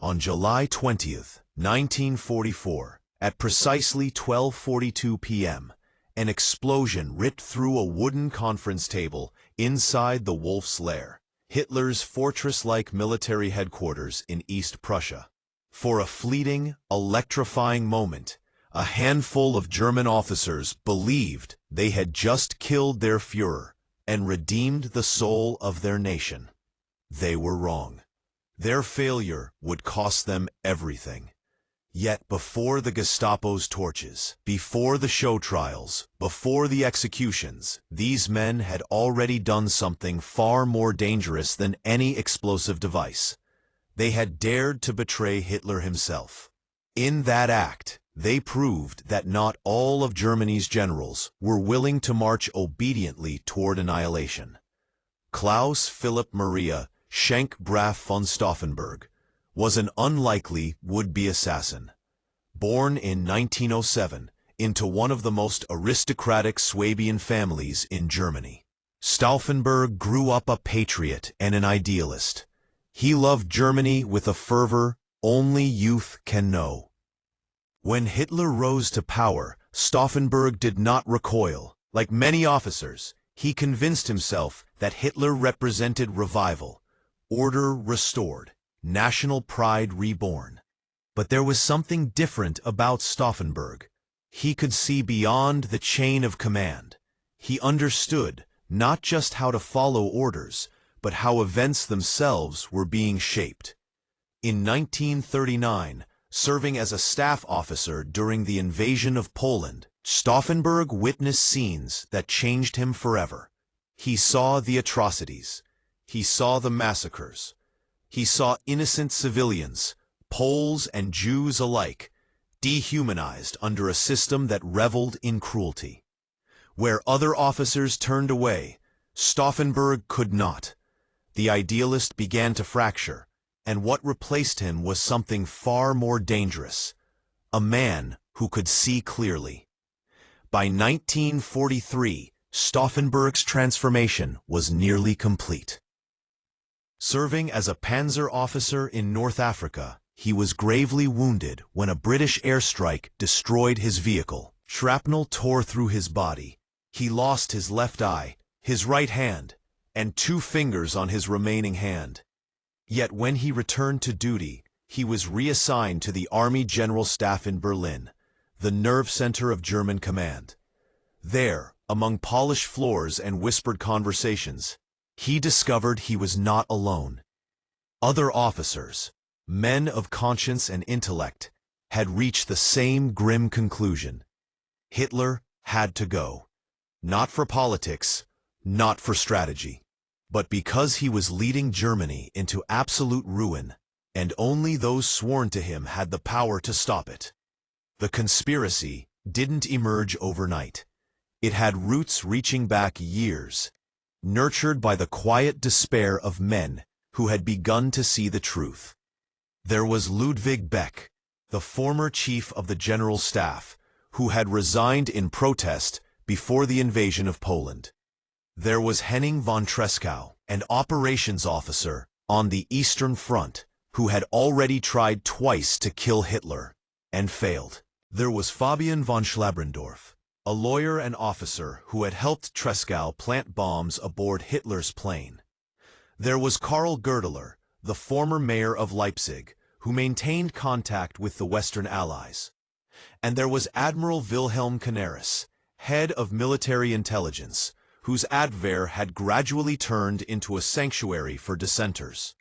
On July 20th, 1944, at precisely 12:42 p.m., an explosion ripped through a wooden conference table inside the Wolf's Lair, Hitler's fortress-like military headquarters in East Prussia. For a fleeting, electrifying moment, a handful of German officers believed they had just killed their Führer and redeemed the soul of their nation. They were wrong. Their failure would cost them everything. Yet before the Gestapo's torches, before the show trials, before the executions, these men had already done something far more dangerous than any explosive device. They had dared to betray Hitler himself. In that act, they proved that not all of Germany's generals were willing to march obediently toward annihilation. Klaus Philipp Maria Schenk Graf von Stauffenberg was an unlikely would-be assassin. Born in 1907 into one of the most aristocratic Swabian families in Germany, Stauffenberg grew up a patriot and an idealist. He loved Germany with a fervor only youth can know. When Hitler rose to power, Stauffenberg did not recoil. Like many officers, he convinced himself that Hitler represented revival, order restored, national pride reborn. But there was something different about Stauffenberg. He could see beyond the chain of command. He understood not just how to follow orders, but how events themselves were being shaped. In 1939, serving as a staff officer during the invasion of Poland, Stauffenberg witnessed scenes that changed him forever. He saw the atrocities. He saw the massacres. He saw innocent civilians, Poles and Jews alike, dehumanized under a system that reveled in cruelty. Where other officers turned away, Stauffenberg could not. The idealist began to fracture, and what replaced him was something far more dangerous, a man who could see clearly. By 1943, Stauffenberg's transformation was nearly complete. Serving as a panzer officer in North Africa, he was gravely wounded when a British airstrike destroyed his vehicle. Shrapnel tore through his body. He lost his left eye, his right hand, and 2 fingers on his remaining hand. Yet when he returned to duty, he was reassigned to the Army General Staff in Berlin, the nerve center of German command. There, among polished floors and whispered conversations, he discovered he was not alone. Other officers, men of conscience and intellect, had reached the same grim conclusion. Hitler had to go. Not for politics, not for strategy, but because he was leading Germany into absolute ruin, and only those sworn to him had the power to stop it. The conspiracy didn't emerge overnight. It had roots reaching back years, nurtured by the quiet despair of men who had begun to see the truth. There was Ludwig Beck, the former chief of the General Staff, who had resigned in protest before the invasion of Poland. There was Henning von Tresckow, an operations officer on the Eastern Front, who had already tried twice to kill Hitler, and failed. There was Fabian von Schlabrendorf, a lawyer and officer who had helped Tresckow plant bombs aboard Hitler's plane. There was Karl Goerdeler, the former mayor of Leipzig, who maintained contact with the Western Allies. And there was Admiral Wilhelm Canaris, head of military intelligence, whose Abwehr had gradually turned into a sanctuary for dissenters.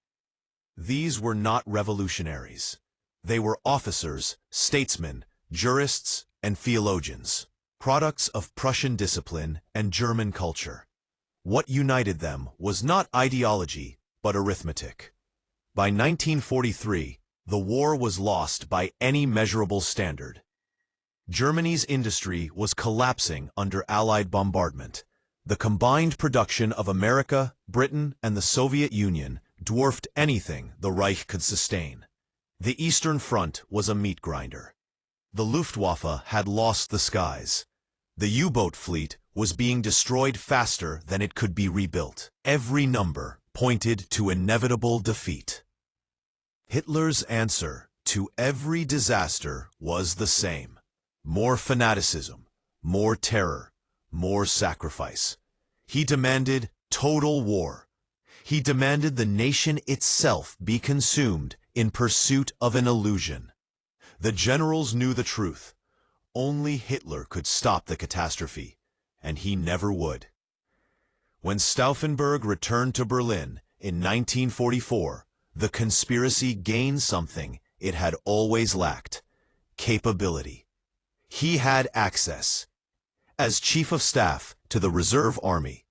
These were not revolutionaries. They were officers, statesmen, jurists, and theologians, products of Prussian discipline and German culture. What united them was not ideology, but arithmetic. By 1943, the war was lost by any measurable standard. Germany's industry was collapsing under Allied bombardment. The combined production of America, Britain, and the Soviet Union dwarfed anything the Reich could sustain. The Eastern Front was a meat grinder. The Luftwaffe had lost the skies. The U-boat fleet was being destroyed faster than it could be rebuilt. Every number pointed to inevitable defeat. Hitler's answer to every disaster was the same. More fanaticism, more terror, more sacrifice. He demanded total war. He demanded the nation itself be consumed in pursuit of an illusion. The generals knew the truth. Only Hitler could stop the catastrophe, and he never would. When Stauffenberg returned to Berlin in 1944, the conspiracy gained something it had always lacked: capability. He had access. As Chief of Staff to the Reserve Army,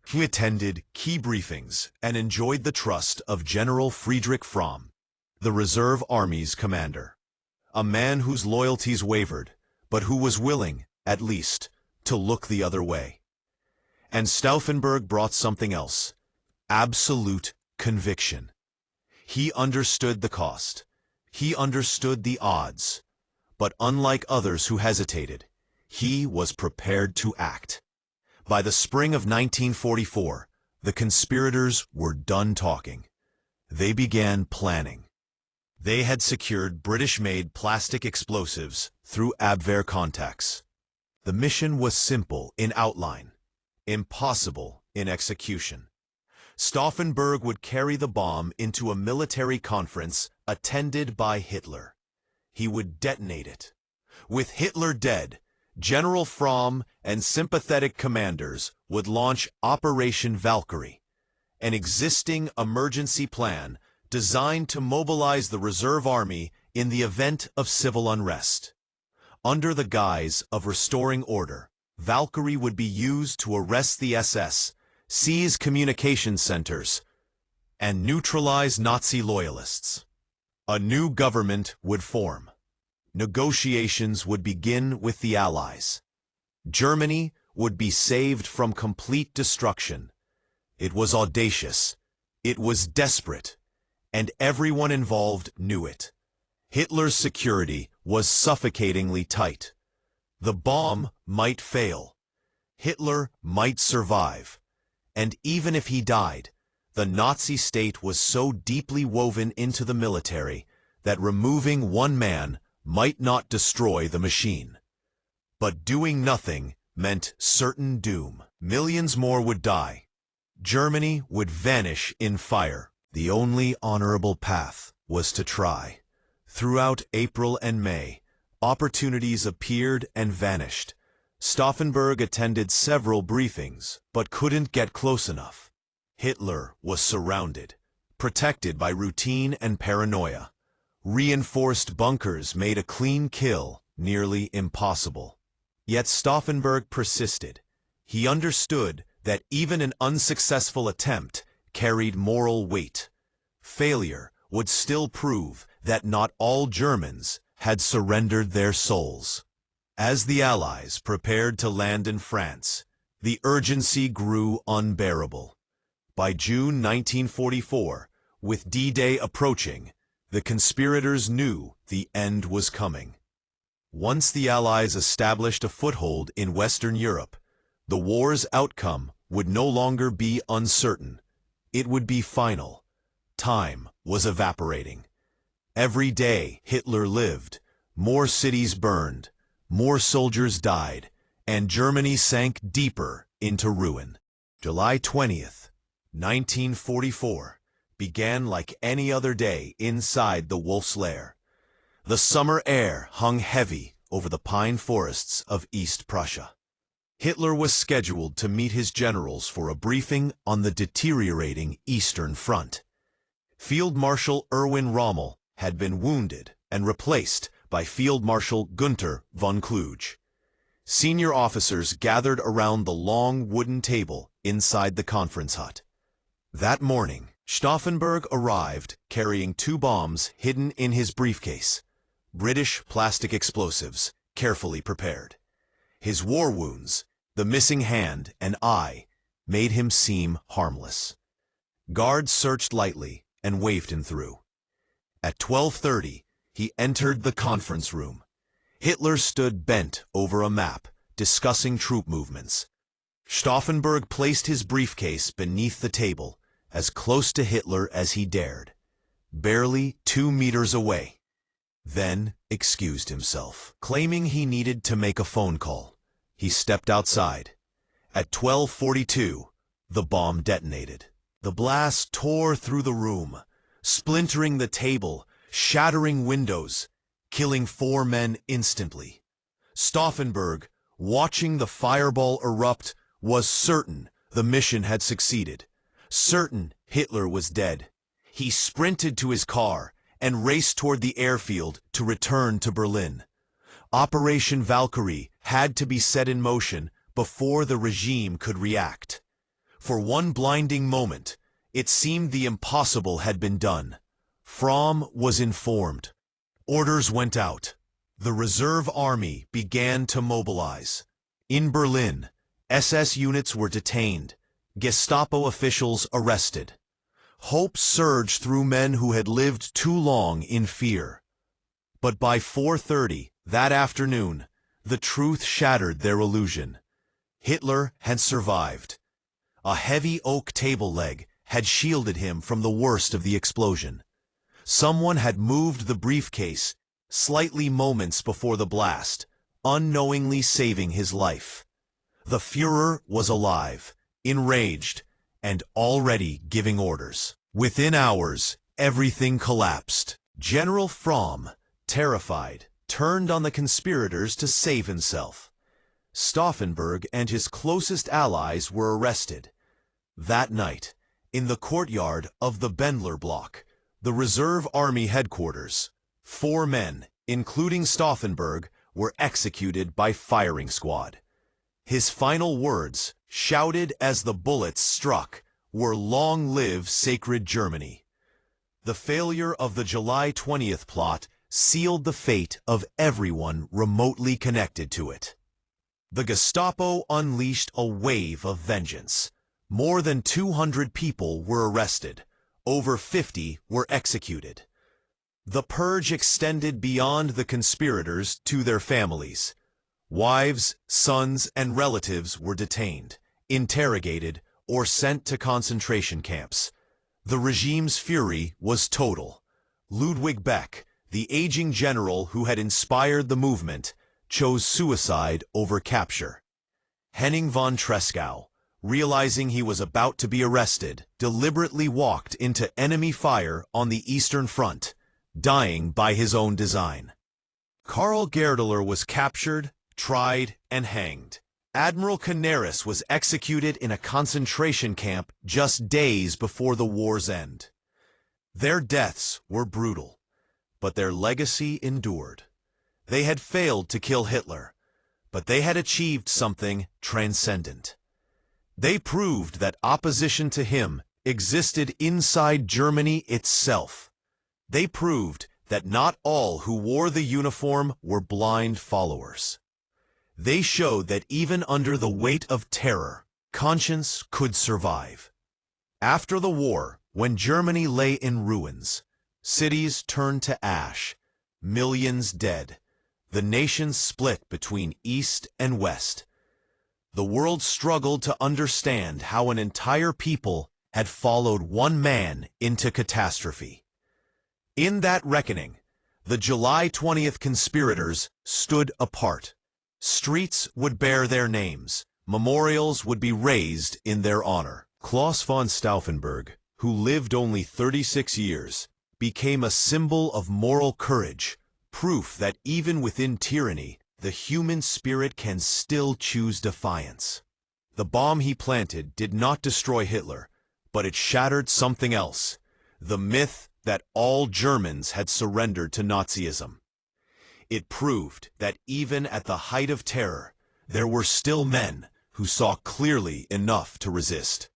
he attended key briefings and enjoyed the trust of General Friedrich Fromm, the Reserve Army's commander. A man whose loyalties wavered, but who was willing, at least, to look the other way. And Stauffenberg brought something else: absolute conviction. He understood the cost. He understood the odds. But unlike others who hesitated, he was prepared to act. By the spring of 1944, the conspirators were done talking. They began planning. They had secured British-made plastic explosives through Abwehr contacts. The mission was simple in outline, impossible in execution. Stauffenberg would carry the bomb into a military conference attended by Hitler. He would detonate it. With Hitler dead, General Fromm and sympathetic commanders would launch Operation Valkyrie, an existing emergency plan designed to mobilize the Reserve Army in the event of civil unrest. Under the guise of restoring order, Valkyrie would be used to arrest the SS, seize communication centers, and neutralize Nazi loyalists. A new government would form. Negotiations would begin with the Allies. Germany would be saved from complete destruction. It was audacious. It was desperate. And everyone involved knew it. Hitler's security was suffocatingly tight. The bomb might fail. Hitler might survive. And even if he died, the Nazi state was so deeply woven into the military that removing one man might not destroy the machine. But doing nothing meant certain doom. Millions more would die. Germany would vanish in fire. The only honorable path was to try. Throughout April and May, opportunities appeared and vanished. Stauffenberg attended several briefings, but couldn't get close enough. Hitler was surrounded, protected by routine and paranoia. Reinforced bunkers made a clean kill nearly impossible. Yet Stauffenberg persisted. He understood that even an unsuccessful attempt carried moral weight. Failure would still prove that not all Germans had surrendered their souls. As the Allies prepared to land in France, the urgency grew unbearable. By June 1944, with D-Day approaching, the conspirators knew the end was coming. Once the Allies established a foothold in Western Europe, the war's outcome would no longer be uncertain. It would be final. Time was evaporating. Every day Hitler lived, more cities burned, more soldiers died, and Germany sank deeper into ruin. July 20th, 1944, began like any other day inside the Wolf's Lair. The summer air hung heavy over the pine forests of East Prussia. Hitler was scheduled to meet his generals for a briefing on the deteriorating Eastern Front. Field Marshal Erwin Rommel had been wounded and replaced by Field Marshal Günther von Kluge. Senior officers gathered around the long wooden table inside the conference hut. That morning, Stauffenberg arrived carrying 2 bombs hidden in his briefcase, British plastic explosives, carefully prepared. His war wounds, the missing hand and eye, made him seem harmless. Guards searched lightly and waved him through. At 12:30, he entered the conference room. Hitler stood bent over a map, discussing troop movements. Stauffenberg placed his briefcase beneath the table, as close to Hitler as he dared. barely 2 meters away, then excused himself, claiming he needed to make a phone call. He stepped outside. At 12:42, the bomb detonated. The blast tore through the room, splintering the table, shattering windows, killing 4 men instantly. Stauffenberg, watching the fireball erupt, was certain the mission had succeeded, certain Hitler was dead. He sprinted to his car and raced toward the airfield to return to Berlin. Operation Valkyrie had to be set in motion before the regime could react. For one blinding moment, it seemed the impossible had been done. Fromm was informed. Orders went out. The reserve army began to mobilize. In Berlin, SS units were detained, Gestapo officials arrested. Hope surged through men who had lived too long in fear. But by 4:30 that afternoon, the truth shattered their illusion. Hitler had survived. A heavy oak table leg had shielded him from the worst of the explosion. Someone had moved the briefcase slightly moments before the blast, unknowingly saving his life. The Führer was alive, enraged, and already giving orders. Within hours, everything collapsed. General Fromm, terrified, turned on the conspirators to save himself. Stauffenberg and his closest allies were arrested. That night, in the courtyard of the Bendler block, the Reserve Army headquarters, 4 men, including Stauffenberg, were executed by firing squad. His final words, shouted as the bullets struck, were "Long live sacred Germany." The failure of the July 20th plot sealed the fate of everyone remotely connected to it. The Gestapo unleashed a wave of vengeance. More than 200 people were arrested. Over 50 were executed. The purge extended beyond the conspirators to their families. Wives, sons, and relatives were detained, interrogated, or sent to concentration camps. The regime's fury was total. Ludwig Beck, the aging general who had inspired the movement, chose suicide over capture. Henning von Tresckow, realizing he was about to be arrested, deliberately walked into enemy fire on the Eastern Front, dying by his own design. Karl Gerdeler was captured, tried, and hanged. Admiral Canaris was executed in a concentration camp just days before the war's end. Their deaths were brutal, but their legacy endured. They had failed to kill Hitler, but they had achieved something transcendent. They proved that opposition to him existed inside Germany itself. They proved that not all who wore the uniform were blind followers. They showed that even under the weight of terror, conscience could survive. After the war, when Germany lay in ruins, cities turned to ash, millions dead, the nation split between East and West. The world struggled to understand how an entire people had followed one man into catastrophe. In that reckoning, the July 20th conspirators stood apart. Streets would bear their names. Memorials would be raised in their honor. Klaus von Stauffenberg, who lived only 36 years, became a symbol of moral courage, proof that even within tyranny, the human spirit can still choose defiance. The bomb he planted did not destroy Hitler, but it shattered something else, the myth that all Germans had surrendered to Nazism. It proved that even at the height of terror, there were still men who saw clearly enough to resist.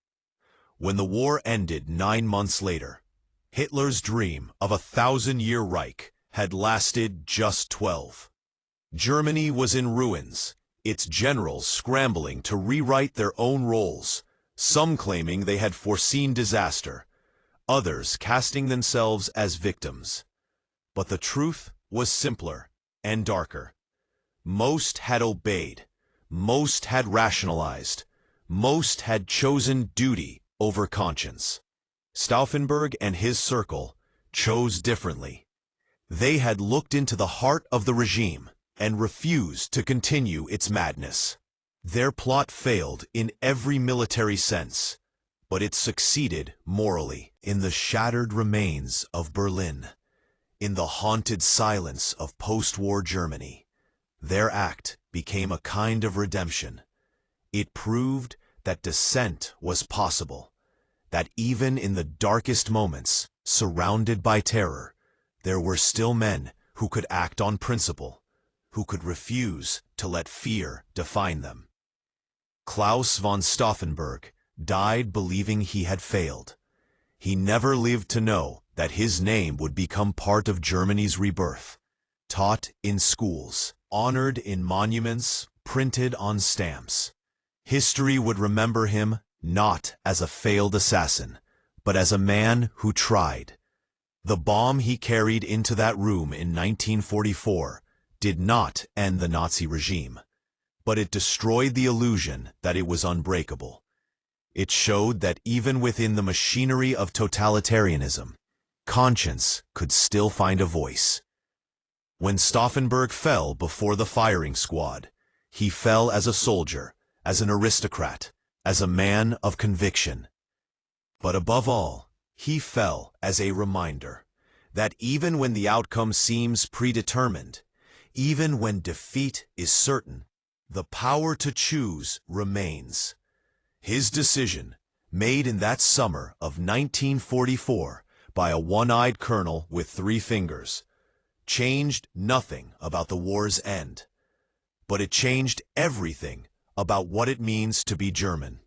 When the war ended 9 months later, Hitler's dream of a 1,000-year Reich had lasted just 12. Germany was in ruins, its generals scrambling to rewrite their own roles, some claiming they had foreseen disaster, others casting themselves as victims. But the truth was simpler and darker. Most had obeyed, most had rationalized, most had chosen duty over conscience. Stauffenberg and his circle chose differently. They had looked into the heart of the regime and refused to continue its madness. Their plot failed in every military sense, but it succeeded morally. In the shattered remains of Berlin, in the haunted silence of post-war Germany, their act became a kind of redemption. It proved that dissent was possible, that even in the darkest moments, surrounded by terror, there were still men who could act on principle, who could refuse to let fear define them. Klaus von Stauffenberg died believing he had failed. He never lived to know that his name would become part of Germany's rebirth, taught in schools, honored in monuments, printed on stamps. History would remember him not as a failed assassin, but as a man who tried. The bomb he carried into that room in 1944 did not end the Nazi regime, but it destroyed the illusion that it was unbreakable. It showed that even within the machinery of totalitarianism, conscience could still find a voice. When Stauffenberg fell before the firing squad, he fell as a soldier, as an aristocrat, as a man of conviction. But above all, he fell as a reminder that even when the outcome seems predetermined, even when defeat is certain, the power to choose remains. His decision, made in that summer of 1944 by a one-eyed colonel with 3 fingers, changed nothing about the war's end, but it changed everything about what it means to be German.